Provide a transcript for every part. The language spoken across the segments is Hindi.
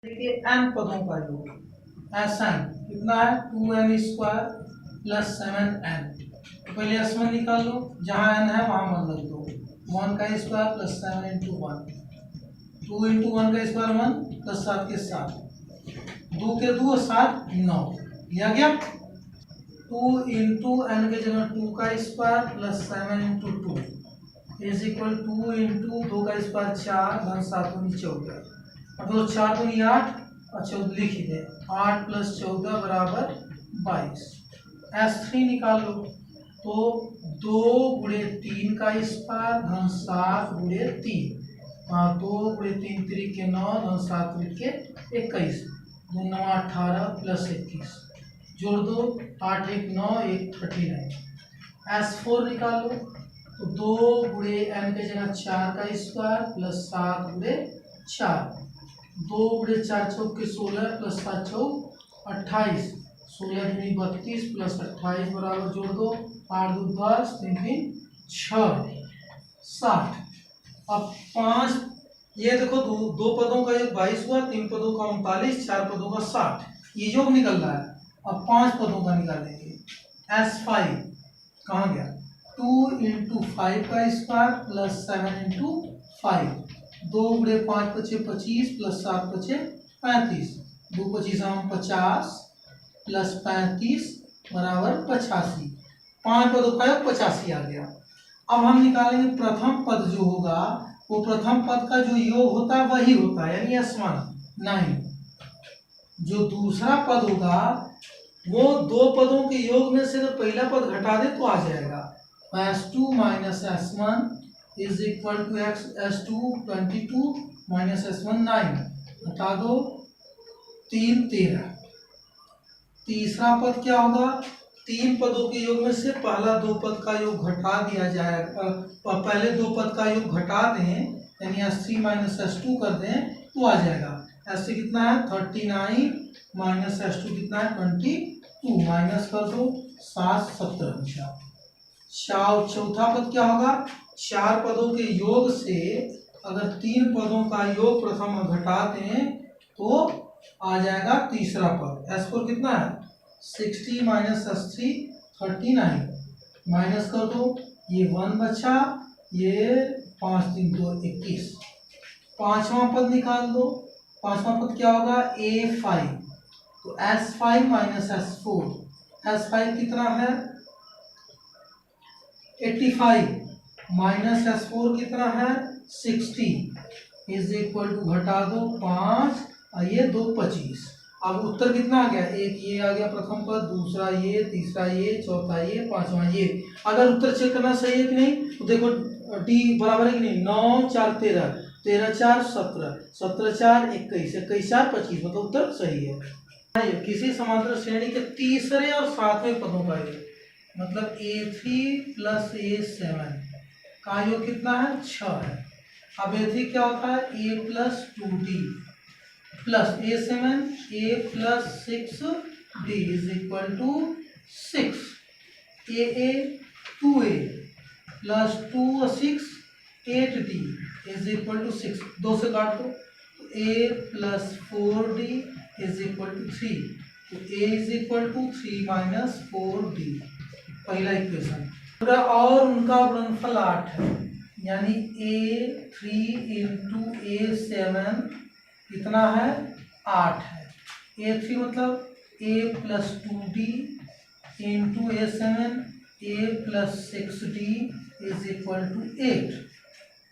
देखिए n पदों का योग Sn कितना है 2n² प्लस 7n। तो पहले S1 निकाल लो, जहाँ n है वहां मत रख दो। 1 का स्क्वायर प्लस 7 इंटू 1, 2 इंटू 1 का स्क्वायर 1 प्लस 7 के 7, 2 के 2 7 9 लिया गया। 2 इंटू n के जगह 2 का square plus 7 into 2 is equal 2 into 2 का स्क्वायर 4 धन 7 दूनी 14। अब तो 4 दूनी 8 और 14 लिख ही दे, 8 प्लस 14 बराबर 22। S3 निकाल लो, तो 2 गुणे 3 का स्क्वायर धन 7 गुणे 3, 2 गुणे 3 3 के 9 धन 7 3 के 21, 2 9 18 प्लस 21 जोड़ दो, 8 1 9 1 39। S4 निकाल लो, तो 2 गुणे n के जगह 4 का स्क्वायर प्लस 7 गुणे 4, 2 गुणे 4 चौक के 16 प्लस 7 चौक 28, 16 दूनी 32 प्लस 28 बराबर जोड़ दो, 8 2 10 3 3 6 60। अब 5 ये देखो, दो पदों का योग 22 हुआ, 3 पदों का 39, 4 पदों का 60, ये योग निकल रहा है। अब 5 पदों का निकालेंगे। S5 कहाँ गया, 2 इंटू 5 का स्क्वायर प्लस 7 इंटू 5, 2 गुणे 5 पचे 25 प्लस 7 पचे 35, 2 25 50 प्लस 35 बराबर 85। 5 पदों का योग 85 आ गया। अब हम निकालेंगे प्रथम पद जो होगा, वो प्रथम पद का जो योग होता है वही होता है, यानी S1। नहीं, जो दूसरा पद होगा वो दो पदों के योग में से अगर पहला पद घटा दे तो आ जाएगा। S2 minus S1 is equal to S2 22 minus S1 9, घटा दो 3 13। तीसरा पद क्या होगा, 3 पदों के योग में से पहला 2 पद का योग घटा दिया जाएगा, पहले 2 पद का योग घटा दें, यानी S3 माइनस S2 कर दें तो आ जाएगा। S3 कितना है 39 माइनस S2 कितना है 22, माइनस कर दो 7 17। चौथा पद क्या होगा, 4 पदों के योग से अगर 3 पदों का योग प्रथम घटा दें तो आ जाएगा तीसरा पद। S4 कितना है 60 माइनस S3 39, माइनस कर दो, ये 1 बचा, ये 5 3 2 21। पांचवा पद निकाल दो, पांचवा पद क्या होगा A5, तो S5 माइनस S4, S5 कितना है 85 माइनस S4 कितना है 60 इज इक्वल टू घटा दो 5 और ये 2 25। अब उत्तर कितना आ गया, एक ये आ गया प्रथम पद, दूसरा ये, तीसरा ये, चौथा ये, पांचवा ये। अगर उत्तर चेक करना सही है कि नहीं तो देखो डी बराबर है कि नहीं, 9 4 13, 13 4 17, 17 4 21, 21 4 25, मतलब उत्तर सही है। किसी समांतर श्रेणी के तीसरे और सातवें पदों का योग, मतलब A3 प्लस A7 का योग कितना है 6 है। अब A3 क्या होता है A plus 2D plus A7 A plus 6D is equal to 6, AA 2A plus 2 और 6 8D इज इक्वल टू 6, 2 से काट दो, तो A plus 4D is equal to 3, तो A is equal to 3 minus 4D, पहला इक्वेशन पूरा। और उनका गुणनफल 8 है, यानी A3 इंटू A7 कितना है 8 है। A3 मतलब A plus 2D into A7 A plus 6D is equal to 8।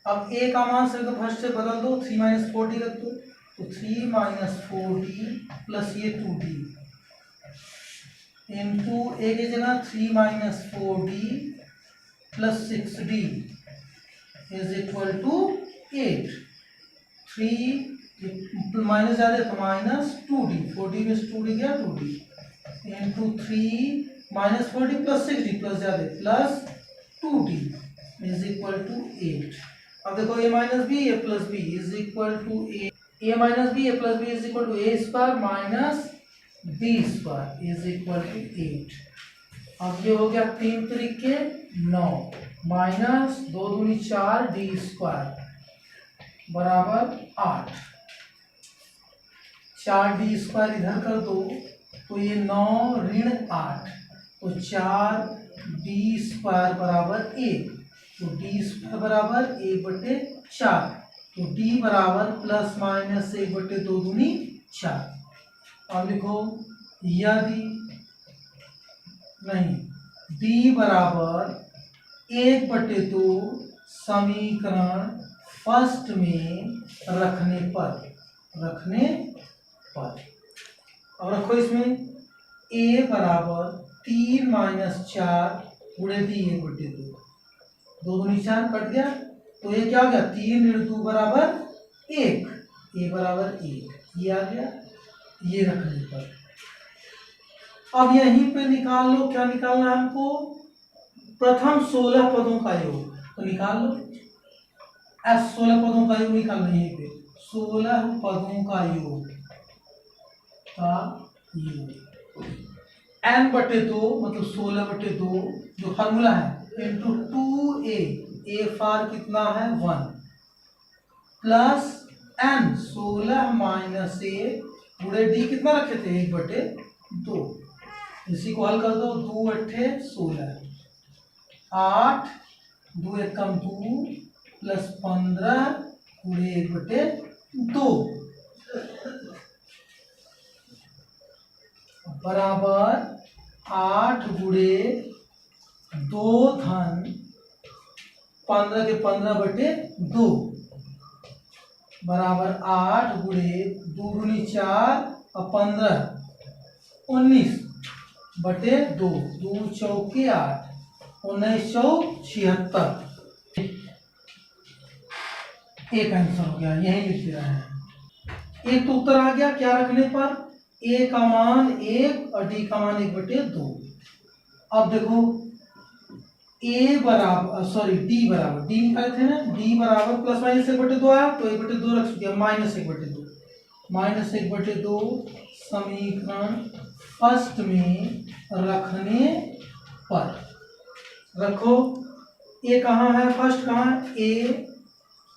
अब A का मान से फर्स्ट से बदल दो, 3 माइनस 4D रख दो, तो 3 माइनस 4D प्लस ये 2D इंटू A की जगह 3 minus 4D plus 6D is equal to 8। 3 minus ज़्यादा तो माइनस 2D, 4D में 2D गया 2D into 3 minus 4D plus 6D plus ज़्यादा plus 2D is equal to 8। अब देखो A minus B A plus B is equal to A minus B A plus B is equal to A square minus B square is equal to 8। अब ये हो गया 3 त्रिके 9 माइनस 2 दूनी 4 D स्क्वायर बराबर 8। 4d² इधर कर दो तो ये 9 ऋण 8, तो 4d² बराबर 1, तो d² बराबर 1/4, तो d बराबर प्लस माइनस 1/2 दूनी 4। अब लिखो यदि नहीं d बराबर 1/2 समीकरण फर्स्ट में रखने पर अब रखो इसमें a बराबर 3 - 4 गुणे दी 1/2, 2 दूनी 4 कट गया, तो ये क्या हो गया 3 ऋण 2 बराबर 1, a बराबर 1, ये आ गया ये रखने पर। अब यहीं पे निकाल लो, क्या निकालना है हमको, प्रथम 16 पदों का योग, तो निकाल लो 16 पदों का योग निकालना है यहीं पे, 16 पदों का योग n/2 मतलब 16/2 जो फार्मूला है इंटू 2a, a फॉर कितना है 1, प्लस n 16 माइनस a गुणे d कितना रखे थे 1/2, इसी को हल कर दो, 2 × 8 = 16, 8 2 × 1 = 2 प्लस 15 गुणे 1/2 बराबर 8 गुणे 2 धन 15 के 15/2 बराबर 8 गुणे 2 दूनी 4 और 15 19/2, 2 चौके 8, 19 चौक 76, एक आंसर हो गया, यही लिख दे रहे हैं। एक तो उत्तर आ गया क्या रखने पर, a का मान 1 और d का मान 1/2। अब देखो d बराबर d निकाले थे ना, d बराबर प्लस माइनस 1/2 आया तो 1/2 रख दिया, -1/2 समीकरण फर्स्ट में रखने पर रखो। a कहाँ है, फर्स्ट कहाँ है, a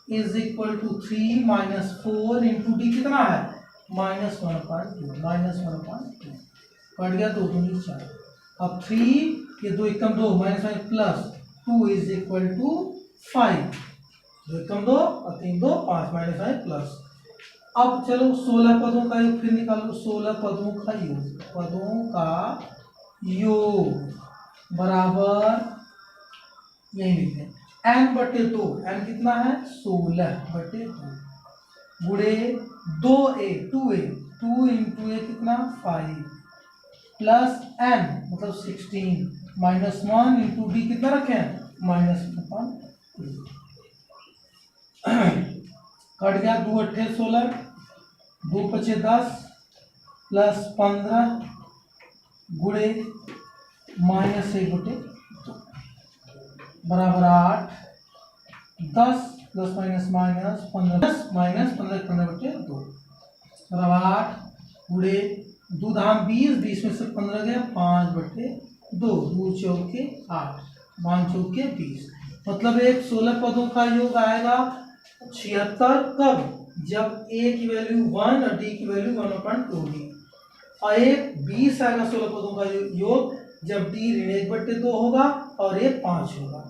= 3 - 4 × d कितना है -1/2 कट गया, 2 दूनी 4, अब 3 ये 2 × 2 -1 प्लस 2 = 5, 2 × 2 और 3 2 5 -1 प्लस। अब चलो 16 पदों का योग फिर निकालो, 16 पदों का योग बराबर यही लिखते हैं n/2, n कितना है 16/2 गुणे 2a 2 × a कितना 5 प्लस n मतलब 16 -1 × d कितना रखे हैं -1/2 कट गया, 2 × 8 = 16, 2 × 5 = 10 प्लस 15 गुणे -1/2 बराबर 8, 10 प्लस माइनस माइनस 15 माइनस 15/2 बराबर 8 गुणे 2 धाम 20 में से 15 गया 5/2, 2 चौके 8, 5 चौके 20, मतलब एक 16 पदों का योग आएगा 76, कब जब a की वैल्यू 1 और d की वैल्यू 1/2 होगी, और एक 20 आएगा 16 पदों का योग जब d ऋण 1/2 होगा और a 5 होगा।